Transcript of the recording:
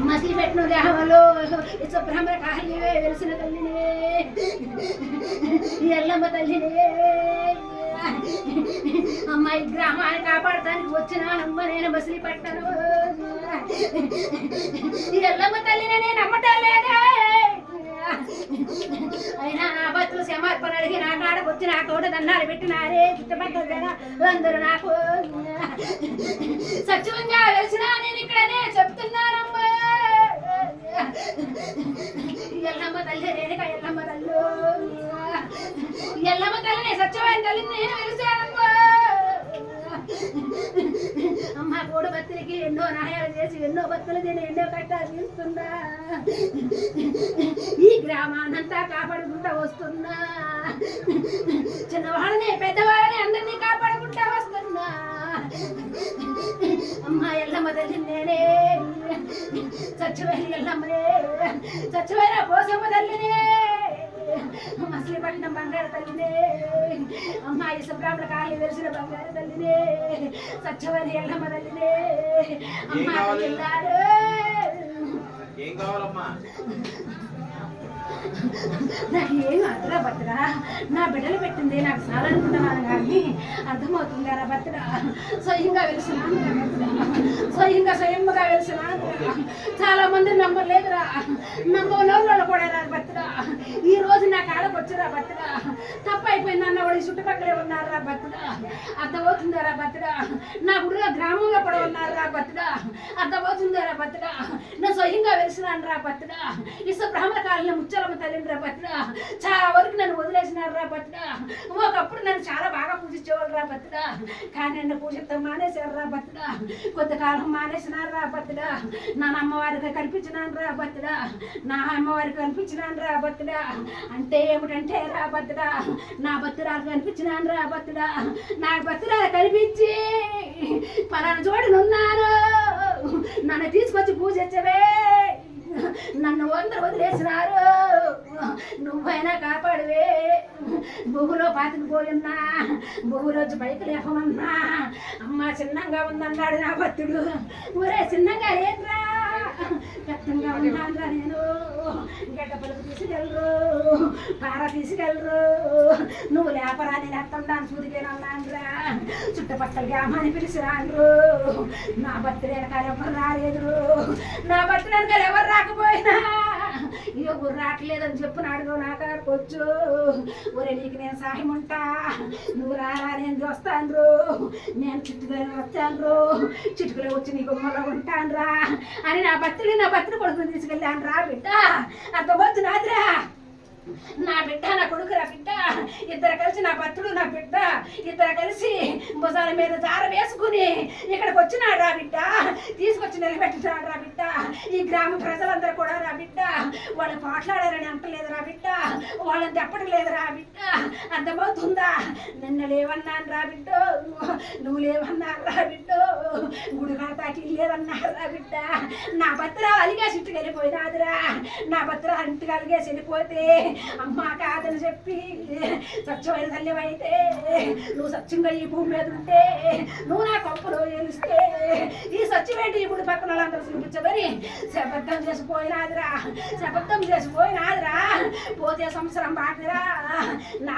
మసిలి పెట్టిన దేహంలో బ్రహ్మ కాళివే వెలిసిన తల్లినే ఎల్లమ్మ తల్లినే అమ్మాయి గ్రామాన్ని కాపాడటానికి వచ్చినానమ్మ నేను మసిలి పట్టను ఎల్లమ్మ తల్లినే నేను నమ్మటం లేదా అయినా నా భక్తులు సమర్పణ అడిగి నా కాడకు వచ్చి నా తోట దన్నాలు పెట్టినారే చుట్టుపక్కల జనాలు అందరూ నాకు సత్యంగా వెలిసినా నేను ఇక్కడనే చెప్తున్నానమ్మా ఎల్లమ్మ తల్లి రేణుక ఎల్లమ్మ తల్లు ఎల్లమ్మ తల్లిని సత్యమైన తల్లిని నేను వెలిసానమ్మా అమ్మ కోడి భక్తులకి ఎన్నో నాయాలు చేసి ఎన్నో భక్తులు నేను ఎన్నో కట్టాలు తీస్తున్నా ఈ గ్రామాన్నంతా కాపాడుకుంటా వస్తున్నా చిన్నవాళ్ళని పెద్దవాళ్ళని అందరినీ కాపాడుకుంటా వస్తున్నా అమ్మ ఎల్లమ్మ తల్లి నేనే చచ్చిపోయిన ఎల్లమ్మనే చచ్చిపోయిన పోసమ్మ తల్లినే మసిలీపట్నం బంగారు తల్లినే అమ్మాయి సుబ్రాహ్మణ కాళీ వెలిసిన బంగారు తల్లినే సత్యవతి ఎల్లమ్మ తల్లినే అమ్మా ఏం కావాలమ్మా నాకు ఏం అర్థరా భద్రా నా బిడ్డలు పెట్టింది నాకు చాలా అనుకుంటున్నాను కానీ అర్థమవుతుంది రా భద్ర స్వయంగా వెలిసినాను స్వయంగా వెలిసినాను చాలా మంది నమ్మలేదురా నమ్మనోళ్ళు కూడా రా భద్ర ఈ రోజు నా కాడకు వచ్చిరా భద్ర తప్పు అయిపోయింది అన్న వాళ్ళు చుట్టుపక్కలే ఉన్నారా భద్ర అర్థమవుతుందారా భద్ర నా గుడిగా గ్రామంలో కూడా ఉన్నారా భద్ర అర్థమవుతుందారా భద్ర నేను స్వయంగా వెలిసినాను రా భద్ర ఇసు బ్రాహ్మణ కాలంలో ముచ్చలమ్మ తల్లిని రా భద్ర చాలా వరకు నన్ను వదిలేసినారు రా భద్ర ఒకప్పుడు నన్ను చాలా బాగా పూజించేవాళ్ళు రా భద్ర కానీ నన్ను పూజిస్తాం మానేశారు రా భద్ర కొంతకాలం మానేసినారు రా భద్ర నా అమ్మవారికి కనిపించినాను రా భద్ర నా అమ్మవారికి కనిపించినాను రా భద్ర అంటే ఏమిటంటే రా భద్ర నా భద్రాలు కనిపించినాను రా భద్ర నా భద్రాలు కనిపించి పలానా చోటునున్నాను నన్ను తీసుకొచ్చి పూజించవే నన్ను అందరూ వదిలేసినారు నువ్వైనా కాపాడువే బొగులో పాతుకుపోయున్నా బొగులోంచి పైకి లేపమన్నా అమ్మ చిన్నంగా ఉందన్నాడు నా భక్తుడు ఊరే చిన్నంగా ఏంట్రా పెద్దంగా ఉన్నానురా నేను గడ్డ పలుకు తీసుకెళ్ళరు పార తీసుకెళ్ళరు నువ్వు లేపరా నేను ఎత్తండాను సూదికేనన్నానురా చుట్టుపక్కల గ్రామాన్ని పిలిచిరాను నా భర్త వెనకాల ఎవరు రాలేదు నా భర్త వెనకాల ఎవరు రాకపోయినా ఎవరు రావట్లేదని చెప్పు నాడుగో నా కాడికి వచ్చు ఒరే నీకు నేను సహాయం ఉంటా నువ్వు రారా నేను చూస్తాను నేను చిట్టుకులో వస్తాను చిట్టుకులో వచ్చి నీ గుమ్మలో ఉంటాను రా అని నా భర్తను కొడుకుని తీసుకెళ్ళాను రా బిడ్డ అర్థమవుతు నాదిరా నా బిడ్డ నా కొడుకు రా బిడ్డ ఇద్దరు కలిసి నా భర్తుడు నా బిడ్డ ఇద్దరు కలిసి భుజాల మీద జార వేసుకుని ఇక్కడికి వచ్చినాడు రా బిడ్డ తీసుకొచ్చి నిలబెట్టినాడు రా బిడ్డ ఈ గ్రామ ప్రజలందరూ కూడా రా బిడ్డ వాళ్ళు పాటలాడారని అంటలేదు రా బిడ్డ వాళ్ళని తెప్పడం లేదు రా బిడ్డ అర్థమవుతుందా నిన్న లేవన్నాను రా బిడ్డ నువ్వు లేవన్నారు రా బిడ్డ గుడి కాతాకి లేదన్నారు రా బిడ్డ నా భర్త అలిగా సిట్టుకు వెళ్ళిపోయినాదిరా నా భర్త ఇంటికి అలిగేసి వెళ్ళిపోతే అమ్మ కాదని చెప్పి సత్యమైన తల్లివైతే నువ్వు సత్యంగా ఈ భూమి మీద ఉంటే నువ్వు నా కప్పులో ఏలిస్తే ఈ సత్యమేంటి ఇప్పుడు పక్కన వాళ్ళందరూ చూపించమని శపథం చేసిపోయినాదిరా పోతే సంవత్సరం బాటిరా నా